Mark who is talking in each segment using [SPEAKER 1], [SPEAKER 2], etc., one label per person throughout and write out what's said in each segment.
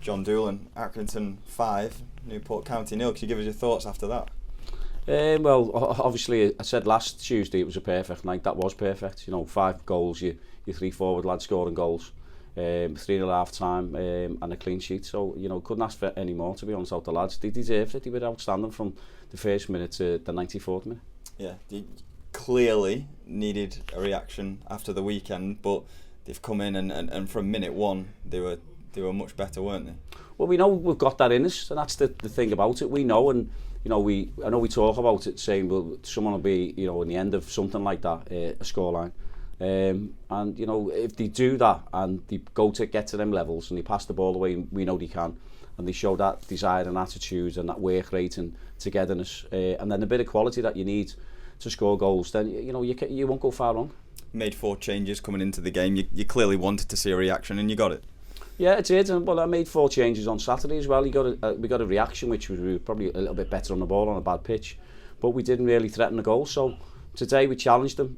[SPEAKER 1] John Doolan, Accrington 5, Newport County 0. Could you give us your thoughts after that?
[SPEAKER 2] Well, obviously, I said last Tuesday it was a perfect night. That was perfect. 5 goals, your 3 forward lads scoring goals, 3 at half time, and a clean sheet. So, couldn't ask for any more, to be honest, out the lads. They deserved it. They were outstanding from the first minute to the 94th minute.
[SPEAKER 1] Yeah, they clearly needed a reaction after the weekend, but they've come in and from minute 1 they were much better, weren't they? Well,
[SPEAKER 2] we know we've got that in us, and that's the thing about it. We know, and I know we talk about it, saying, well, someone will be, in the end of something like that, a scoreline. And if they do that and they get to them levels and they pass the ball away, we know they can, and they show that desire and attitude and that work rate and togetherness, and then a bit of quality that you need to score goals, then you won't go far wrong.
[SPEAKER 1] Made 4 changes coming into the game. You clearly wanted to see a reaction, and you got it.
[SPEAKER 2] Yeah, it did. Well, I made 4 changes on Saturday as well. We got a reaction, which was, we were probably a little bit better on the ball on a bad pitch, but we didn't really threaten the goal. So today we challenged them.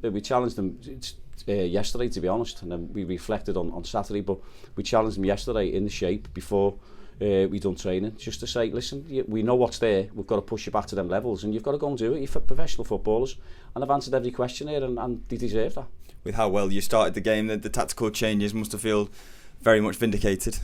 [SPEAKER 2] Yesterday, to be honest, and then we reflected on Saturday. But we challenged them yesterday in the shape before we done training, just to say, listen, we know what's there. We've got to push you back to them levels, and you've got to go and do it. You're professional footballers, and I've answered every question here, and they deserve that.
[SPEAKER 1] With how well you started the game, the tactical changes must have felt very much vindicated.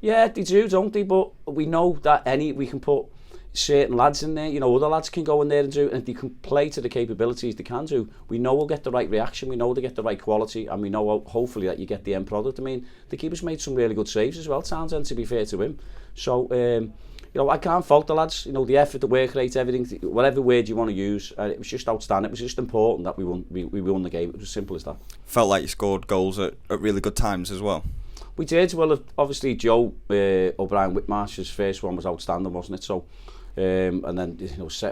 [SPEAKER 2] Yeah, they do, don't they? But we know that we can put certain lads in there, other lads can go in there and do it, and if they can play to the capabilities they can do, we know we'll get the right reaction, we know they get the right quality, and we know hopefully that you get the end product. I mean, the keeper's made some really good saves as well, Townsend, to be fair to him. So, I can't fault the lads, the effort, the work rate, everything, whatever word you want to use, it was just outstanding. It was just important that we won the game. It was as simple as that. Felt
[SPEAKER 1] like you scored goals at really good times as well.
[SPEAKER 2] We did. Well, obviously Joe O'Brien Whitmarsh's first one was outstanding, wasn't it? So, and then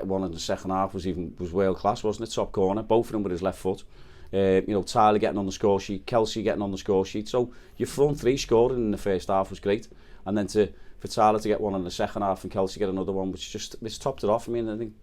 [SPEAKER 2] one in the second half was world class, wasn't it? Top corner, both of them with his left foot. Tyler getting on the score sheet, Kelsey getting on the score sheet. So your front 3 scoring in the first half was great, and then for Tyler to get one in the second half and Kelsey get another one, which it's topped it off. I mean, I think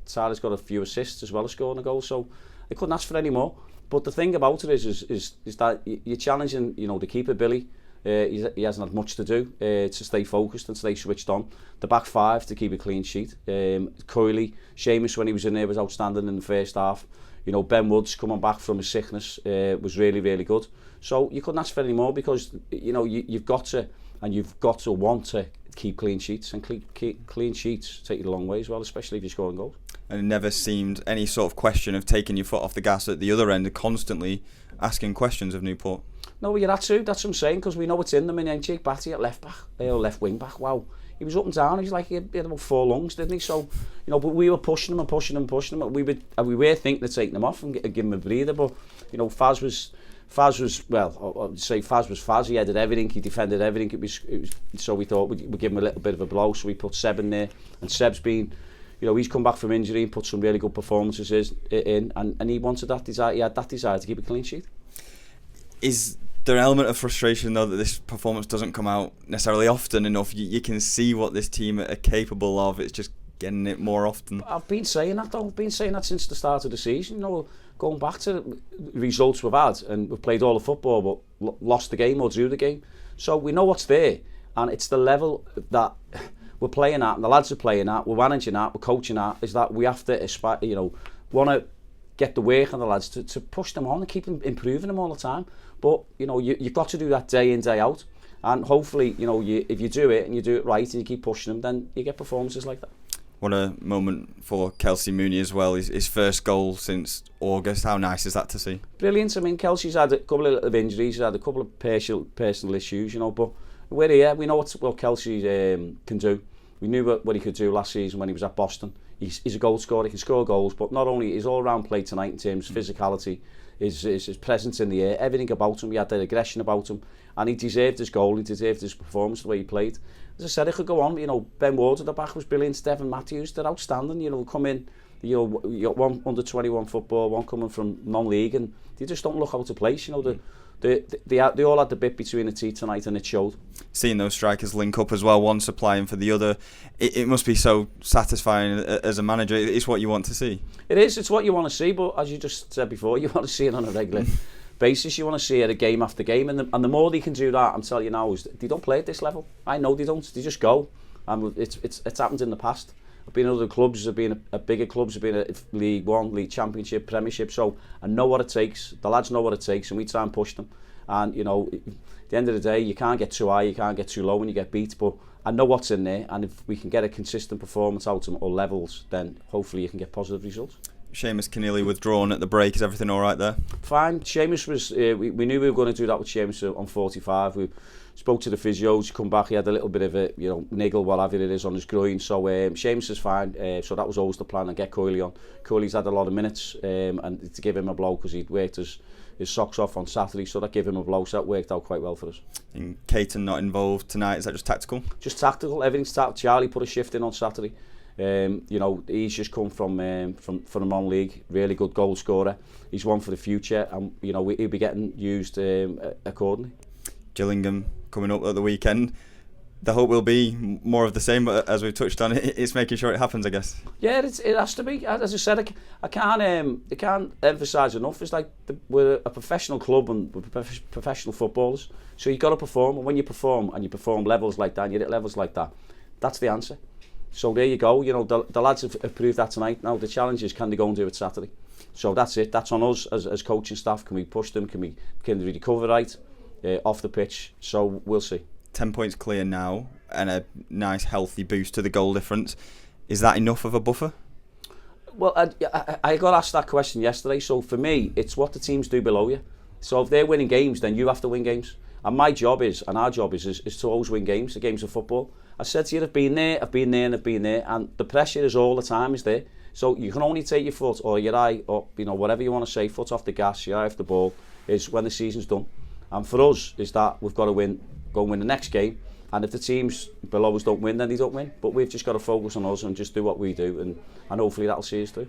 [SPEAKER 2] Tyler's got a few assists as well as scoring a goal, so they couldn't ask for any more. But the thing about it is that you're challenging, the keeper Billy. He hasn't had much to do to stay focused and stay switched on. The back 5 to keep a clean sheet. Coyley, Seamus when he was in there was outstanding in the first half. Ben Woods coming back from his sickness was really, really good. So you couldn't ask for any more, because you've got to want to keep clean sheets, and clean sheets take you a long way as well, especially if you're scoring goals.
[SPEAKER 1] And it never seemed any sort of question of taking your foot off the gas at the other end, and constantly asking questions of Newport.
[SPEAKER 2] No, you had to. That's what I'm saying, because we know it's in them. And Jake Batty at left back, or left wing back. Wow, he was up and down. He had about 4 lungs, didn't he? So, but we were pushing him. We were thinking of taking him off and give him a breather. But Faz was well. I'd say Faz was Faz. He headed everything. He defended everything. It was so we thought we'd give him a little bit of a blow. So we put Seb in there, and Seb's been, he's come back from injury and put some really good performances in, and he wanted that desire. He had that desire to keep a clean sheet.
[SPEAKER 1] Is there an element of frustration though that this performance doesn't come out necessarily often enough? You can see what this team are capable of. It's just getting it more often.
[SPEAKER 2] I've been saying that though. I've been saying that since the start of the season. Going back to the results we've had, and we've played all the football but lost the game or drew the game. So we know what's there, and it's the level that we're playing at, and the lads are playing at, we're managing at, we're coaching at, is that we have to aspire, want to get the work on the lads to push them on and keep them improving them all the time. But you've got to do that day in, day out, and hopefully if you do it and you do it right and you keep pushing them, then you get performances like that.
[SPEAKER 1] What a moment for Kelsey Mooney as well, his first goal since August. How nice is that to see?
[SPEAKER 2] Brilliant. I mean, Kelsey's had a couple of injuries, he's had a couple of personal issues, but we're here. We know what Kelsey can do. We knew what he could do last season when he was at Boston. He's a goal scorer, he can score goals, but not only his all-round play tonight in terms of physicality, his presence in the air, everything about him, he had that aggression about him, and he deserved his goal, he deserved his performance, the way he played. As I said, it could go on. Ben Ward at the back was brilliant, Stephen Matthews, they're outstanding. Come in, you got one under 21 football, one coming from non-league, and they just don't look out of place. They all had the bit between the teeth tonight, and it showed.
[SPEAKER 1] Seeing those strikers link up as well, one supplying for the other, it must be so satisfying as a manager. It's what you want to see.
[SPEAKER 2] It is. It's what you want to see. But as you just said before, you want to see it on a regular basis you want to see it game after game, and the more they can do that, I'm telling you now, is they don't play at this level. I know they don't. They just go, and it's happened in the past. I've been at other clubs, I've been at bigger clubs, I've been at League One, League Championship, Premiership, so I know what it takes. The lads know what it takes, and we try and push them. And you know, at the end of the day, you can't get too high, you can't get too low when you get beat, but I know what's in there, and if we can get a consistent performance out of all levels, then hopefully you can get positive results.
[SPEAKER 1] Seamus Keneally withdrawn at the break. Is everything all right there?
[SPEAKER 2] Fine. Seamus was. We knew we were going to do that with Seamus on 45. We spoke to the physios. He come back. He had a little bit of a niggle, whatever it is, on his groin. So Seamus is fine. So that was always the plan, and get Coyley on. Coyley's had a lot of minutes, and to give him a blow because he'd worked his socks off on Saturday. So that gave him a blow. So that worked out quite well for us.
[SPEAKER 1] And Caton not involved tonight. Is that just tactical?
[SPEAKER 2] Just tactical. Everything's tactical. Charlie put a shift in on Saturday. He's just come from the non-league, really good goal scorer. He's one for the future, and he'll be getting used accordingly.
[SPEAKER 1] Gillingham coming up at the weekend. The hope will be more of the same, but as we've touched on, it's making sure it happens, I guess. Yeah,
[SPEAKER 2] it has to be. As I said, I can't emphasise enough. It's like we're a professional club and we're professional footballers, so you've got to perform. And when you perform levels like that, and you're at levels like that, that's the answer. So there you go. The lads have proved that tonight. Now the challenge is, can they go and do it Saturday? So that's it. That's on us as coaching staff. Can we push them? Can they recover right off the pitch? So we'll see.
[SPEAKER 1] 10 points clear now, and a nice healthy boost to the goal difference. Is that enough of a buffer?
[SPEAKER 2] Well, I got asked that question yesterday. So for me, it's what the teams do below you. So if they're winning games, then you have to win games. And my job is, and our job is to always win games, the games of football. I said to you, I've been there, and the pressure is all the time is there. So you can only take your foot or your eye, or whatever you want to say, foot off the gas, your eye off the ball, is when the season's done. And for us, is that we've got to go and win the next game. And if the teams below us don't win, then they don't win. But we've just got to focus on us and just do what we do, and hopefully that'll see us through.